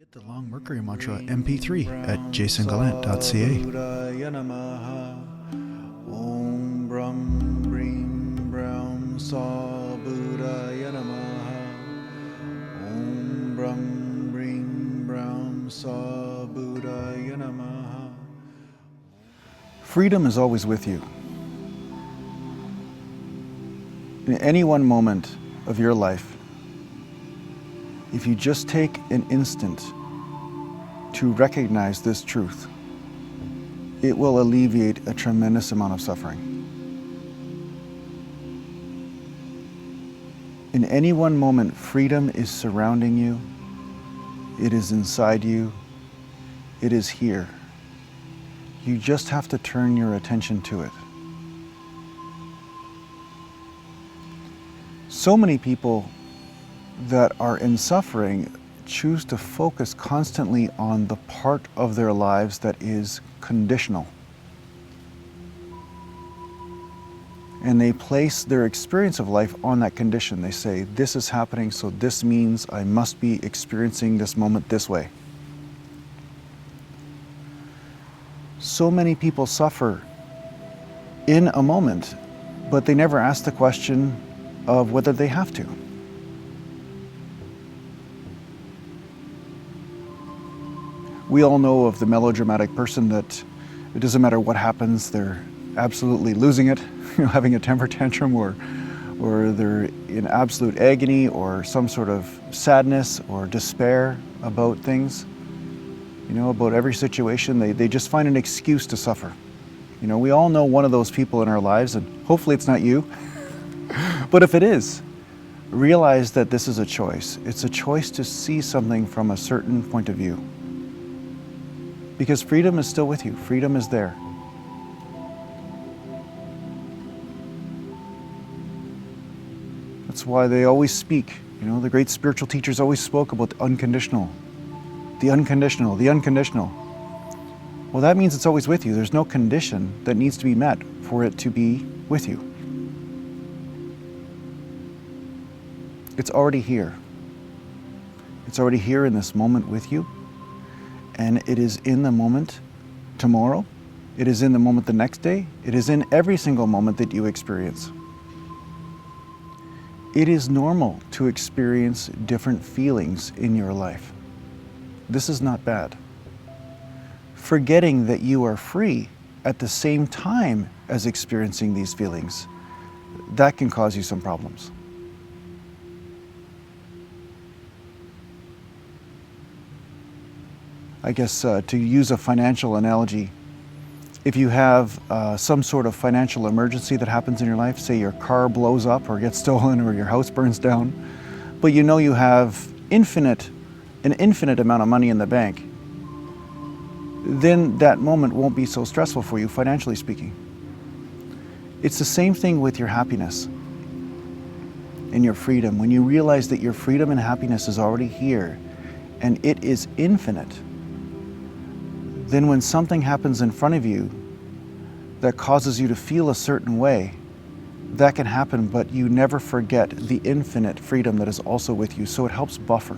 Get the Long Mercury Mantra MP3 at JasonGallant.ca. Om Brahm Brim Brahm Sa Buddhaya Namaha. Om Brahm Brim Brahm Sa Buddhaya Namaha. Freedom is always with you. In any one moment of your life, if you just take an instant to recognize this truth, it will alleviate a tremendous amount of suffering. In any one moment, freedom is surrounding you, it is inside you, it is here. You just have to turn your attention to it. So many people that are in suffering choose to focus constantly on the part of their lives that is conditional. And they place their experience of life on that condition. They say, this is happening, so this means I must be experiencing this moment this way. So many people suffer in a moment, but they never ask the question of whether they have to. We all know of the melodramatic person that it doesn't matter what happens, they're absolutely losing it, having a temper tantrum, or they're in absolute agony or some sort of sadness or despair about things. About every situation, they just find an excuse to suffer. We all know one of those people in our lives, and hopefully it's not you. But if it is, realize that this is a choice. It's a choice to see something from a certain point of view. Because freedom is still with you. Freedom is there. That's why they always speak. The great spiritual teachers always spoke about the unconditional. The unconditional, the unconditional. Well, that means it's always with you. There's no condition that needs to be met for it to be with you. It's already here. It's already here in this moment with you. And it is in the moment tomorrow. It is in the moment the next day. It is in every single moment that you experience. It is normal to experience different feelings in your life. This is not bad. Forgetting that you are free at the same time as experiencing these feelings, that can cause you some problems. I guess to use a financial analogy, if you have some sort of financial emergency that happens in your life, say your car blows up or gets stolen or your house burns down, but you have an infinite amount of money in the bank, then that moment won't be so stressful for you, financially speaking. It's the same thing with your happiness and your freedom. When you realize that your freedom and happiness is already here and it is infinite, then when something happens in front of you that causes you to feel a certain way, that can happen, but you never forget the infinite freedom that is also with you. So it helps buffer.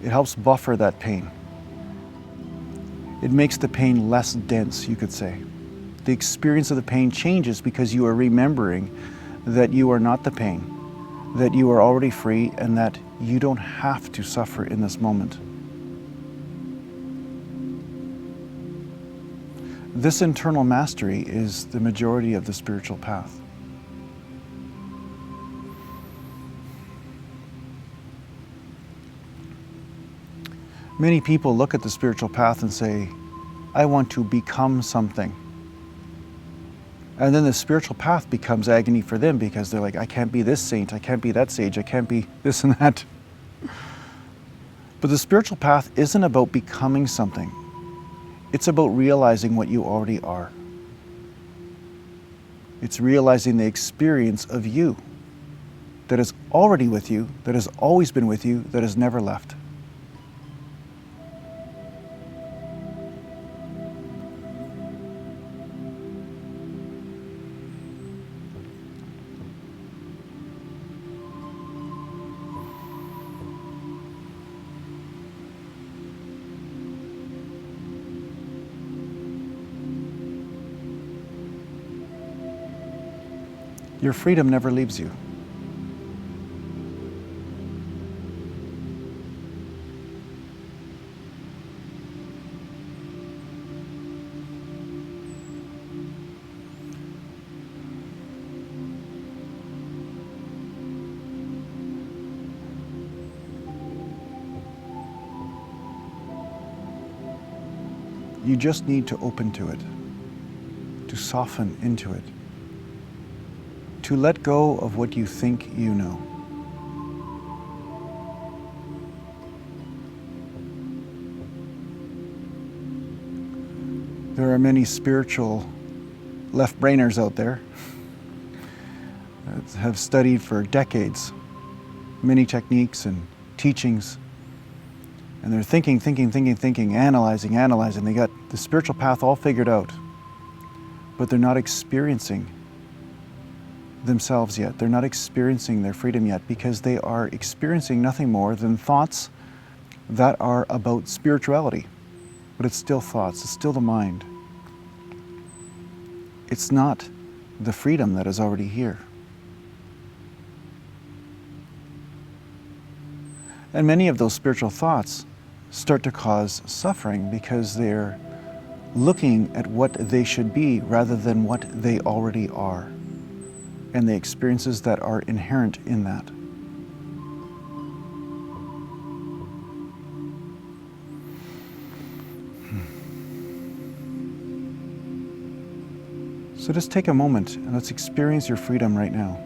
It helps buffer that pain. It makes the pain less dense, you could say. The experience of the pain changes because you are remembering that you are not the pain, that you are already free, and that you don't have to suffer in this moment. This internal mastery is the majority of the spiritual path. Many people look at the spiritual path and say, I want to become something. And then the spiritual path becomes agony for them because they're like, I can't be this saint, I can't be that sage, I can't be this and that. But the spiritual path isn't about becoming something. It's about realizing what you already are. It's realizing the experience of you that is already with you, that has always been with you, that has never left. Your freedom never leaves you. You just need to open to it, to soften into it, to let go of what you think you know. There are many spiritual left-brainers out there that have studied for decades many techniques and teachings, and they're thinking, analyzing. They got the spiritual path all figured out, but they're not experiencing themselves yet. They're not experiencing their freedom yet because they are experiencing nothing more than thoughts that are about spirituality. But it's still thoughts, it's still the mind. It's not the freedom that is already here. And many of those spiritual thoughts start to cause suffering because they're looking at what they should be rather than what they already are, and the experiences that are inherent in that. So just take a moment and let's experience your freedom right now.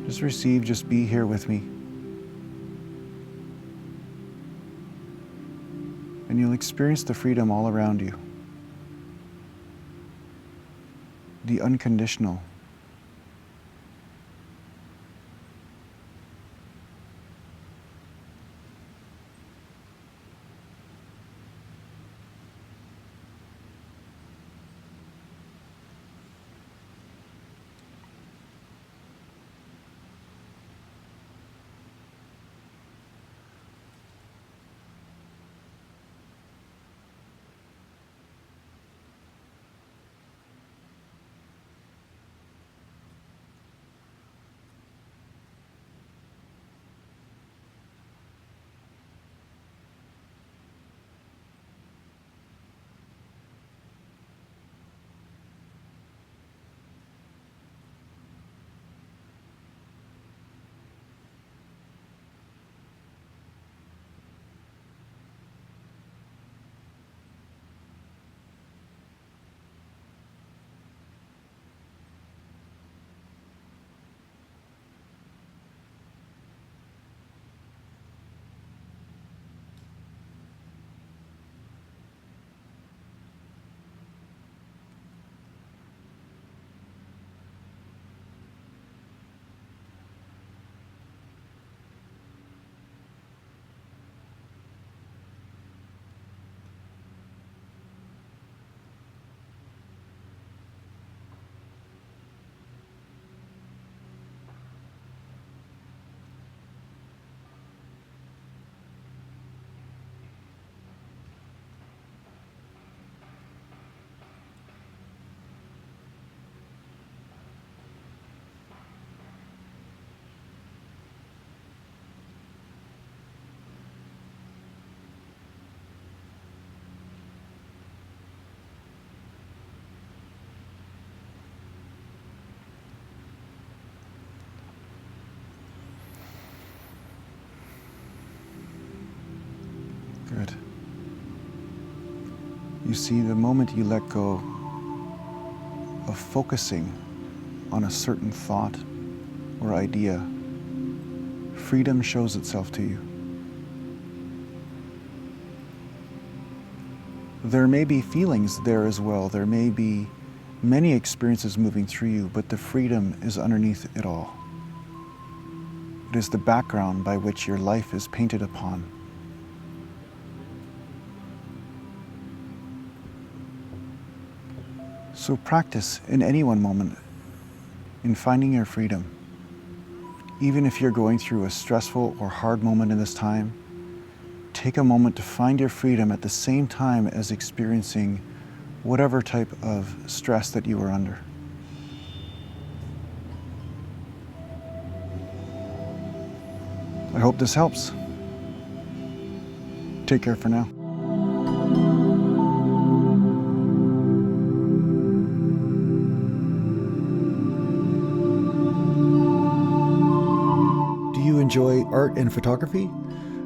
Just receive, just be here with me. And you'll experience the freedom all around you. The unconditional. Good. You see, the moment you let go of focusing on a certain thought or idea, freedom shows itself to you. There may be feelings there as well. There may be many experiences moving through you, but the freedom is underneath it all. It is the background by which your life is painted upon. So practice in any one moment in finding your freedom. Even if you're going through a stressful or hard moment in this time, take a moment to find your freedom at the same time as experiencing whatever type of stress that you were under. I hope this helps. Take care for now. Do you enjoy art and photography?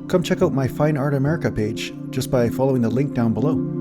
Come check out my Fine Art America page just by following the link down below.